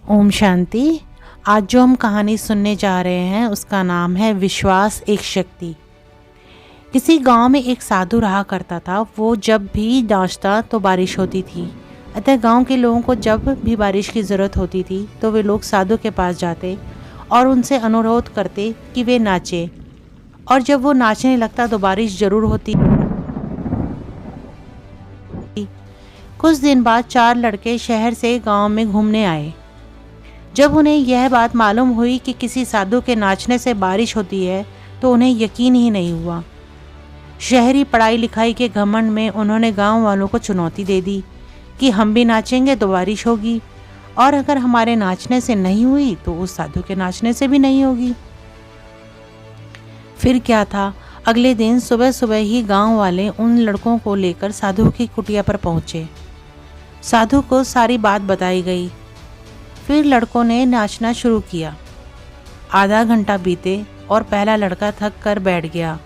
ओम शांति। आज जो हम कहानी सुनने जा रहे हैं उसका नाम है विश्वास एक शक्ति। किसी गांव में एक साधु रहा करता था। वो जब भी नाचता तो बारिश होती थी। अतः गांव के लोगों को जब भी बारिश की ज़रूरत होती थी तो वे लोग साधु के पास जाते और उनसे अनुरोध करते कि वे नाचे। और जब वो नाचने लगता तो बारिश जरूर होती। कुछ दिन बाद 4 लड़के शहर से गांव में घूमने आए। जब उन्हें यह बात मालूम हुई कि किसी साधु के नाचने से बारिश होती है तो उन्हें यकीन ही नहीं हुआ। शहरी पढ़ाई लिखाई के घमंड में उन्होंने गांव वालों को चुनौती दे दी कि हम भी नाचेंगे तो बारिश होगी, और अगर हमारे नाचने से नहीं हुई तो उस साधु के नाचने से भी नहीं होगी। फिर क्या था, अगले दिन सुबह सुबह ही गांव वाले उन लड़कों को लेकर साधु की कुटिया पर पहुंचे। साधु को सारी बात बताई गई। फिर लड़कों ने नाचना शुरू किया। आधा घंटा बीते और पहला लड़का थक कर बैठ गया,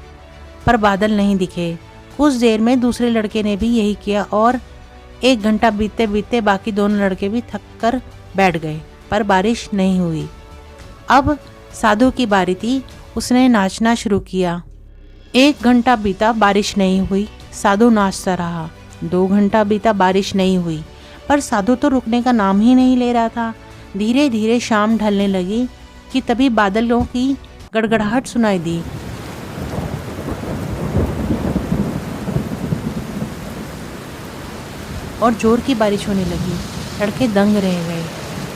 पर बादल नहीं दिखे। कुछ देर में दूसरे लड़के ने भी यही किया और 1 घंटा बीतते बीतते बाकी दोनों लड़के भी थक कर बैठ गए, पर बारिश नहीं हुई। अब साधु की बारी थी। उसने नाचना शुरू किया। 1 घंटा बीता, बारिश नहीं हुई। साधु नाचता रहा। 2 घंटा बीता, बारिश नहीं हुई, पर साधु तो रुकने का नाम ही नहीं ले रहा था। धीरे धीरे शाम ढलने लगी कि तभी बादलों की गड़गड़ाहट सुनाई दी और जोर की बारिश होने लगी। लड़के दंग रह गए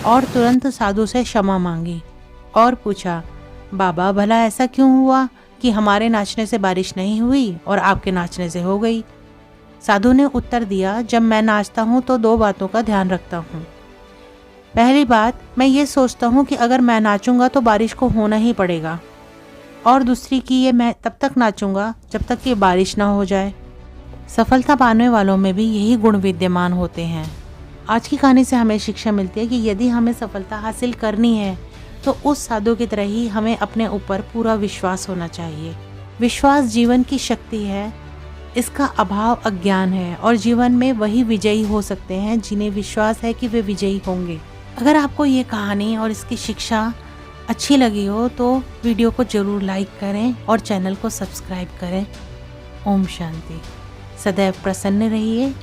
और तुरंत साधु से क्षमा मांगी और पूछा, बाबा भला ऐसा क्यों हुआ कि हमारे नाचने से बारिश नहीं हुई और आपके नाचने से हो गई? साधु ने उत्तर दिया, जब मैं नाचता हूँ तो 2 बातों का ध्यान रखता हूँ। पहली बात, मैं ये सोचता हूँ कि अगर मैं नाचूंगा तो बारिश को होना ही पड़ेगा, और दूसरी कि ये मैं तब तक नाचूंगा जब तक कि बारिश ना हो जाए। सफलता पाने वालों में भी यही गुण विद्यमान होते हैं। आज की कहानी से हमें शिक्षा मिलती है कि यदि हमें सफलता हासिल करनी है तो उस साधु की तरह ही हमें अपने ऊपर पूरा विश्वास होना चाहिए। विश्वास जीवन की शक्ति है। इसका अभाव अज्ञान है, और जीवन में वही विजयी हो सकते हैं जिन्हें विश्वास है कि वे विजयी होंगे। अगर आपको ये कहानी और इसकी शिक्षा अच्छी लगी हो तो वीडियो को जरूर लाइक करें और चैनल को सब्सक्राइब करें। ओम शांति। सदैव प्रसन्न रहिए।